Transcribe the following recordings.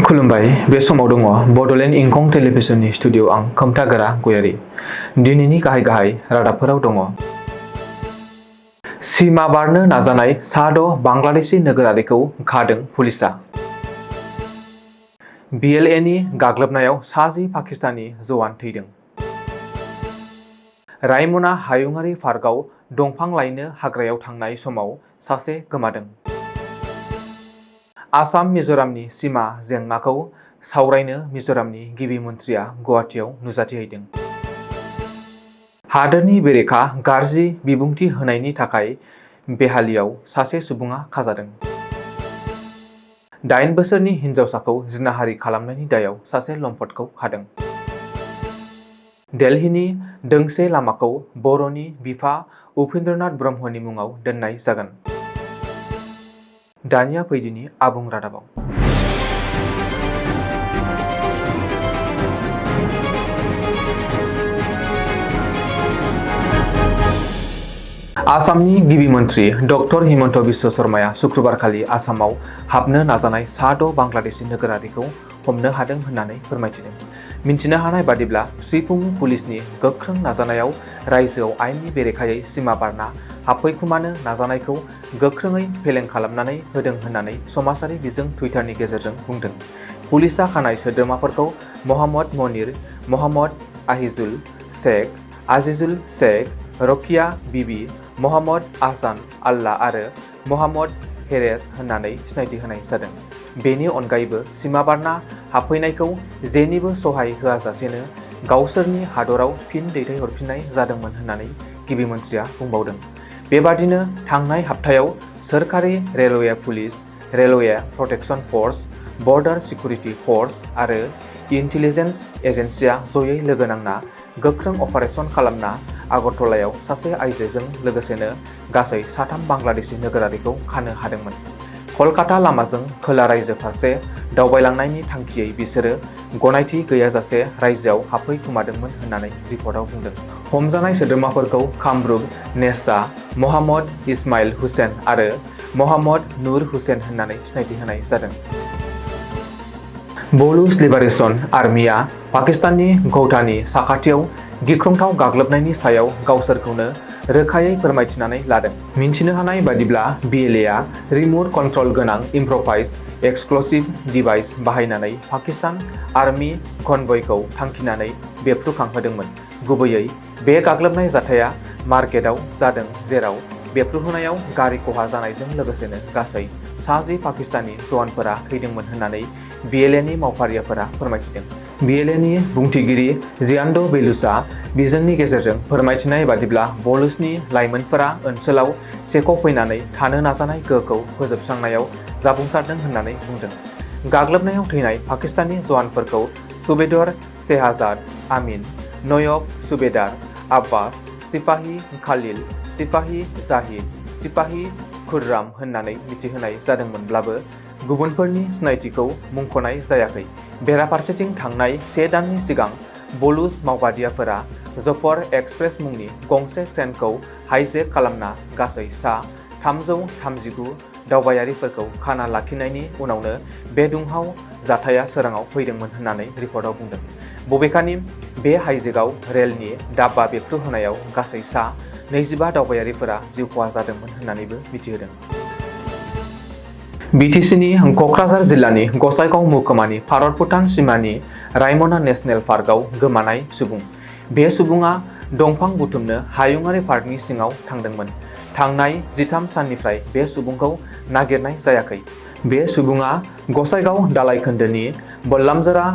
खुलुमबाय बे समाव दङ बडोलेण्ड इंखं टेलिभिजननि स्टुडिअ आं खोमथागोरा गयारि। दिनैनि गाहाय रादाबफोराव दङ। सीमा बारनो नाजानाय सा6 बांग्लादेशी नोगोरारिखौ खादों पुलिसआ। BLAनि गाग्लोबनायाव सा10 पाकिस्तानी जवान थैदों। रायमना हायुङारि पार्कआव दंफां लायनो हाग्रायाव थांनाय समाव सासे गोमादों। आसाम मिजोरामनि सीमा जेंनाखौ सावरायनो मिजोरामनि गिबि मन्थ्रिया गुवाहाटीआव नुजाथिहैदों। हादोरनि बेरेखा गाज्रि बिबुंथि होनायनि थाखाय बेहालीआव सासे सुबुङा खाजादों। 8 बोसोरनि हिन्जावसाखौ जिनाहारि खालामनायनि दायाव सासे लम्पटखौ खादों। दिल्लीनि दोंसे लामाखौ बर'नि बिफा उपेन्द्रनाथ ब्रह्मनि मुङाव दोननाय जागोन। दानिया फैदिनि आबुं रादाबाव। आसामनि गिबि मन्थ्रि डक्टर हिमन्त बिश्व शर्माया शुक्रबारखालि आसामाव हाबनो नाजानाय सा6 बांग्लादेशी नोगोरारिखौ हमनो हादों होननानै फोरमायथिदों। मिन्थिनो हानाय बादिब्ला श्रीपुंनि पुलिसनि गोख्रों नाजानायाव रायजोआव आयेननि बेरेखायै सीमा बारना हाबफैखुमानो नाजानायखौ गोख्रोङै फेलें खालामनानै होदों होननानै समाजारि बिजों टुइटारनि गेजेरजों बुंदों। पुलिसआ खानाय सोद्रोमाफोरखौ मोहम्मद मनिर, मोहम्मद आहिजुल शेख, आजिजुल शेख, रकिया बिबि, मोहम्मद आहसान आल्लाह आरो मोहम्मद हेरेस होननानै सिनायथि होनाय जादों। बेनि अनगायैबो सीमा बारना हाबफैनायखौ जेनिबो सहाय होआजासेनो गावसोरनि हादराव फिन दैथायहरफिननाय जादोंमोन होननानै गिबि मन्थ्रिया बुंबावदों। बेबादिनो थांनाय हाप्तायाव सोरखारि railway police, railway protection force, border security force आरो इन्टेलिजेन्स एजेन्सिया जयै लोगो नांना गोख्रों अपारेशन खालामना आगरतलायाव सासे आइजोजों लोगोसेनो गासै सा3 बांग्लादेशी नोगोरारिखौ खानो हादोंमोन। कलकाता लामाजों खोला रायजो फारसे दावबायलांनायनि थांखियै बिसोरो गनायथि गैयाजासे रायजोआव हाबफैखुमादोंमोन होननानै रिपर्टआव बुंदों। हमजानाय सोद्रोमाफोरखौ कामरुप नेशा, मोहम्मद इस्माइल हुसैन आरो मोहम्मद नुर हुसैन होननानै सिनायथि होनाय जादों। बलुच लिबारेशन आर्मीआ पाकिस्ताननि गौटानि साखाथियाव गिख्रंथाव गाग्लोबनायनि सायाव गावसोरखौनो रोखायै फोरमायथिनानै लादों। मिन्थिनो हानाय बादिब्ला BLAआ रिमोट कन्ट्रल गोनां इम्प्र'भाइज एक्सप्ल'सिभ डिभाइस बाहायनानै पाकिस्तान आर्मी कनभयखौ थांखिनानै बेफ्रुखांहोदोंमोन। गुबैयै बे गाग्लोबनाय जाथाया मार्केटआव जादों, जेराव बेफ्रुहोनायाव गारि खहा जानायजों लोगोसेनो गासै सा10 पाकिस्तानी जवानफोरा थैदोंमोन होननानै BLAनि मावफारियाफोरा फोरमायथिदों। BLAनि बुंथिगिरि जियान्ड बेलुचआ बिजोंनि गेजेरजों फोरमायथिनाय बादिब्ला बलुचनि लाइमोनफोरा ओनसोलाव सेख'फैनानै थानो नाजानाय गोहोखौ फोजोबस्रांनायाव जाफुंसारदों होननानै बुंदों। गाग्लोबनायाव थैनाय पाकिस्तानी जवानफोरखौ सुबेदार शेहजाद आमीन, नयब सुबेदार आब्बास, सिपाही खालिल, सिपाही जाहिद, सिपाही खुर्राम होननानै मिथिहोनाय जादोंमोनब्लाबो गुबुनफोरनि सिनायथिखौ मुंख'नाय जायाखै। बेराफारसेथिं थांनाय 1 दाननि सिगां बलुच मावबादियाफोरा जफर एक्सप्रेस मुंनि गंसे ट्रेनखौ हाइजेक खालामना गासै सा339 दावबायारिफोरखौ खाना लाखिनायनि उनावनो बे दुंहाव जाथाया सोराङाव फैदोंमोन होननानै रिपर्टआव बुंदों। बबेखानि बे हाइजेकआव रेलनि डाब्बा बेफ्रुहोनायाव गासै सा25 दावबायारिफोरा जिउ खहा जादोंमोन होननानैबो मिथिहोदों। BTCनि क'क्राझार जिल्लानि गसाइगाव महकुमानि भारत-भुटान सीमानि रायमना नेशनेल पार्कआव गोमानाय सुबुं। बे सुबुङा दंफां बुथुमनो हायुङारि पार्कनि सिङाव थांदोंमोन। थांनाय 13 साननिफ्राय बे सुबुंखौ नागिरनाय जायाखै। बे सुबुङा गसाइगाव दालाइखोन्दोनि बल्लामजोरा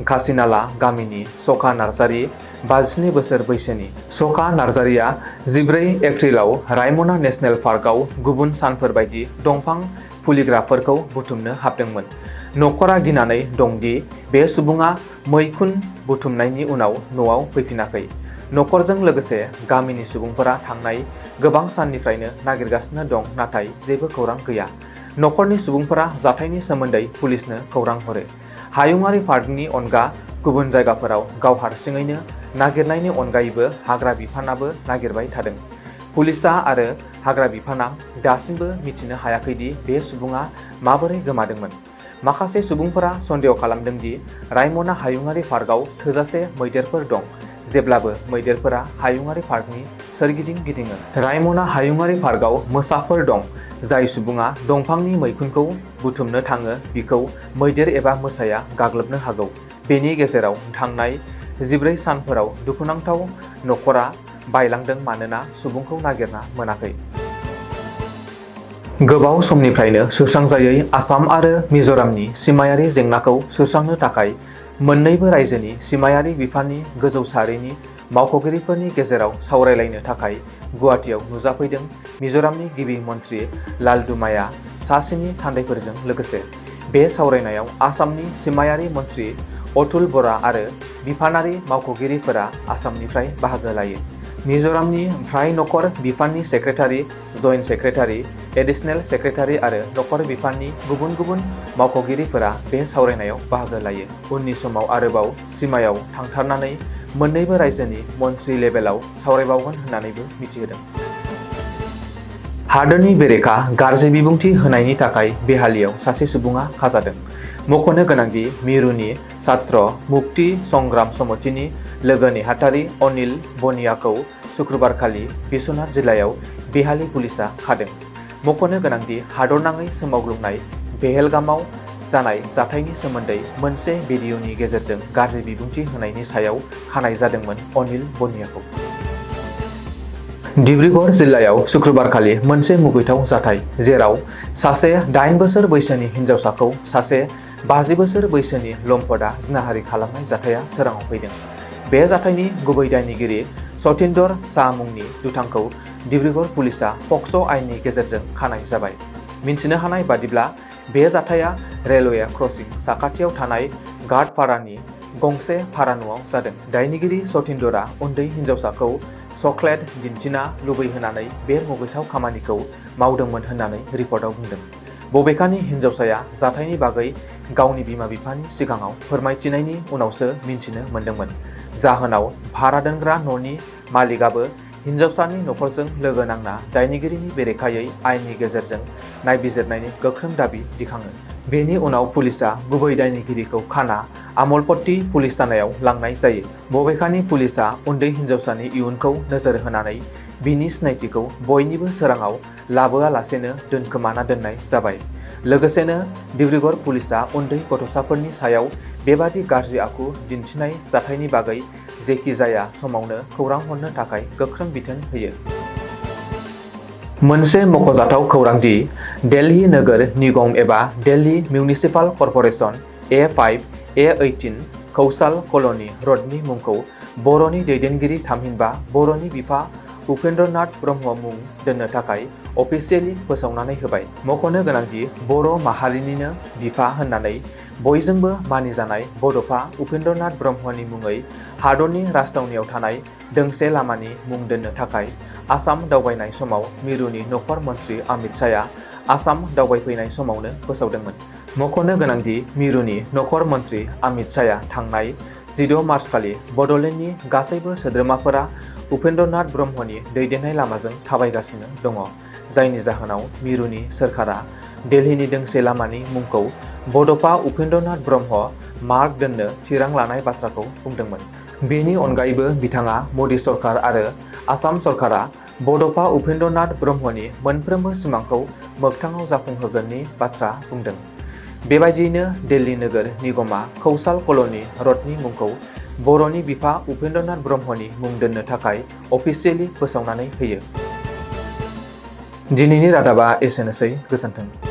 घासिनाला गामिनि सखा नार्जारी, 52 बोसोर बैसोनि। सखा नार्जारीया 14 एप्रिलाव रायमना नेशनेल पार्कआव गुबुन सानफोर बायदि दंफां फुलिग्राफोरखौ बुथुमनो हाबदोंमोन। नखरा गिनानै दंदि बे सुबुङा मैखुन बुथुमनायनि उनाव न'आव फैफिनाखै। नखरजों लोगोसे गामिनि सुबुंफोरा थांनाय गोबां साननिफ्रायनो नागिरगासिनो दं, नाथाय जेबो खौरां गैया। नखरनि सुबुंफोरा जाथायनि सोमोन्दै पुलिसनो खौरां हरो। हायुङारि पार्कनि अनगा गुबुन जायगाफोराव गाव हारसिङैनो नागिरनायनि अनगायैबो हाग्रा बिफानाबो नागिरबाय थादों। पुलिसआ आरो हाग्रा बिफाना दासिमबो मिथिनो हायाखैदि बे सुबुङा माबोरै गोमादोंमोन। माखासे सुबुंफोरा सन्देह खालामदों दि रायमना हायुङारि पार्कआव थोजासे मैदेरफोर दं, जेब्लाबो मैदेरफोरा हायुङारि पार्कनि सोरगिदिं गिदिङो। रायमना हायुङारि पार्कआव मोसाफोर दं। जाय सुबुङा दंफांनि मैखुनखौ बुथुमनो थाङो बिखौ मैदेर एबा मोसाया गाग्लोबनो हागौ। बेनि गेजेराव थांनाय 14 सानफोराव दुखुनांथाव नखरा बायलांदों मानोना सुबुंखौ नागिरना मोनाखै। गोबाव समनिफ्रायनो सुस्रांजायै आसाम आरो मिज'रामनि सिमायारि जेंनाखौ सुस्रांनो थाखाय मोन्नैबो रायजोनि सिमायारि बिफाननि गोजौ सारिनि मावख'गिरिफोरनि गेजेराव सावरायलायनो थाखाय गुवाहाटीआव नुजाफैदों मिज'रामनि गिबि मन्थ्रि लालदुमाया सा 7 थान्दैफोरजों लोगोसे। बे सावरायनायाव आसामनि सिमायारि मन्थ्रि अतुल बरा आरो बिफानारि मावख'गिरिफोरा आसामनिफ्राय बाहागो लायो। मिज'रामनि फ्राय नखर बिफाननि सेक्रेटारि, जइन्ट सेक्रेटारि, एडिशनेल सेक्रेटारि आरो नखर बिफाननि गुबुन गुबुन मावख'गिरिफोरा बे सावरायनायाव बाहागो लायो। उननि समाव आरोबाव सिमायाव थांथारनानै मोन्नैबो रायजोनि मन्थ्रि लेभेलाव सावरायबावगोन होननानैबो मिथिहोदों। हादोरनि बेरेखा गाज्रि बिबुंथि होनायनि थाखाय बेहालीयाव सासे सुबुङा खाजादों। मख'नो गोनांदि मिरुनि छात्र मुक्ति संग्राम समितिनि लोगो नेहाथारि अनिल बनियाखौ शुक्रबारखालि बिश्वनाथ जिल्लायाव बेहाली पुलिसआ खादों। मख'नो गोनांदि हादरनाङै सोमावग्लुंनाय पहेलगामआव जानाय जाथायनि सोमोन्दै मोनसे भिडिअ'नि गेजेरजों गाज्रि बिबुंथि होनायनि सायाव खानाय जादोंमोन अनिल बनियाखौ। डिब्रुगड़ जिल्लायाव शुक्रबारखालि मोनसे मुगैथाव जाथाय जेराव सासे 8 बोसोर बैसोनि हिन्जावसाखौ सासे 50 बोसोर बैसोनि लम्पटआ जिनाहारि खालामनाय जाथाया सोराङाव फैदों। बे जाथायनि गुबै दायनिगिरि सतिन्दर शाह मुंनि दुथांखौ डिब्रुगड़ पुलिसआ पक्स' आयेननि गेजेरजों खानाय जाबाय। मिन्थिनो हानाय बादिब्ला बे जाथाया रेलवे क्रसिं साखाथियाव थानाय घाटपाड़ानि गंसे भारा न'आव जादों। दायनिगिरि सतिन्दरआ उन्दै हिन्जावसाखौ चकलेट दिन्थिना लुबैहोनानै बे मुगैथाव खामानिखौ मावदोंमोन होननानै रिपर्टआव बुंदों। बबेखानि हिन्जावसाया जाथायनि बागै गावनि बिमा-बिफानि सिगाङाव फोरमायथिनायनि उनावसो मिन्थिनो मोन्दोंमोन। जाहोनाव भारा दोनग्रा न'नि मालिकआबो हिन्जावसानि नखरजों लोगो नांना दायनिगिरिनि बेरेखायै आयेननि गेजेरजों नायबिजिरनायनि गोख्रों दाबि दिखाङो। बेनि उनाव पुलिसआ गुबै दायनिगिरिखौ खाना आमलपट्टी पुलिस थानायाव लांनाय जायो। बबेखानि पुलिसआ उन्दै हिन्जावसानि इयुनखौ नोजोर होनानै बिनि सिनायथिखौ बयनिबो सोराङाव लाबोआलासेनो दोनखोमाना दोननाय जाबाय। लोगोसेनो डिब्रुगड़ पुलिसआ उन्दै गथ'साफोरनि सायाव बेबादि गाज्रि आखु दिन्थिनाय जाथायनि बागै जेखि जाया समावनो खौरां हरनो थाखाय गोख्रों बिथोन होयो। मोनसे मख'जाथाव खौरां दि दिल्ली नोगोर निगम एबा Delhi municipal corporation A5, A18 कौशाल कल'नि र'डनि मुंखौ बर'नि दैदेनगिरि थामहिनबा बर'नि बिफा उपेन्द्रनाथ ब्रह्म मुं दोननो थाखाय अफिसियेलि फोसावनानै होबाय। मख'नो गोनांदि बर' माहारिनिनो बिफा होननानै बयजोंबो मानिजानाय बड'फा उपेन्द्रनाथ ब्रह्मनि मुङै हादरनि राजथावनियाव थानाय दोंसे लामानि मुं दोननो थाखाय आसाम दावबायनाय समाव मिरुनि नखर मन्थ्रि अमित शाहआ आसाम दावबायफैनाय समावनो फोसावदोंमोन। मख'नो गोनांदि मिरुनि नखर मन्थ्रि अमित शाहआ थांनाय 16 मार्चखालि बड'लेण्डनि गासैबो सोद्रोमाफोरा उपेन्द्रनाथ ब्रह्मनि दैदेननाय लामाजों थाबायगासिनो दङ, जायनि जाहोनाव मिरुनि सोरखारा दिल्लीनि दोंसे लामानि मुंखौ बड'फा उपेन्द्रनाथ ब्रह्म मार्ग दोननो थिरां लानाय बाथ्राखौ बुंदोंमोन। बेनि अनगायैबो बिथाङा मदि सरकार आरो आसाम सरकारा बड'फा उपेन्द्रनाथ ब्रह्मनि मोनफ्रोमबो सिमांखौ मोगथाङाव जाफुंहोगोननि बाथ्रा बुंदों। बेबायदियैनो दिल्ली नोगोर निगमा कौशाल कल'नि र'डनि मुंखौ बर'नि बिफा उपेन्द्रनाथ ब्रह्मनि मुं दोननो थाखाय अफिसियेलि फोसावनानै होयो। दिनैनि रादाबा एसेनोसै, गोजोन्थों।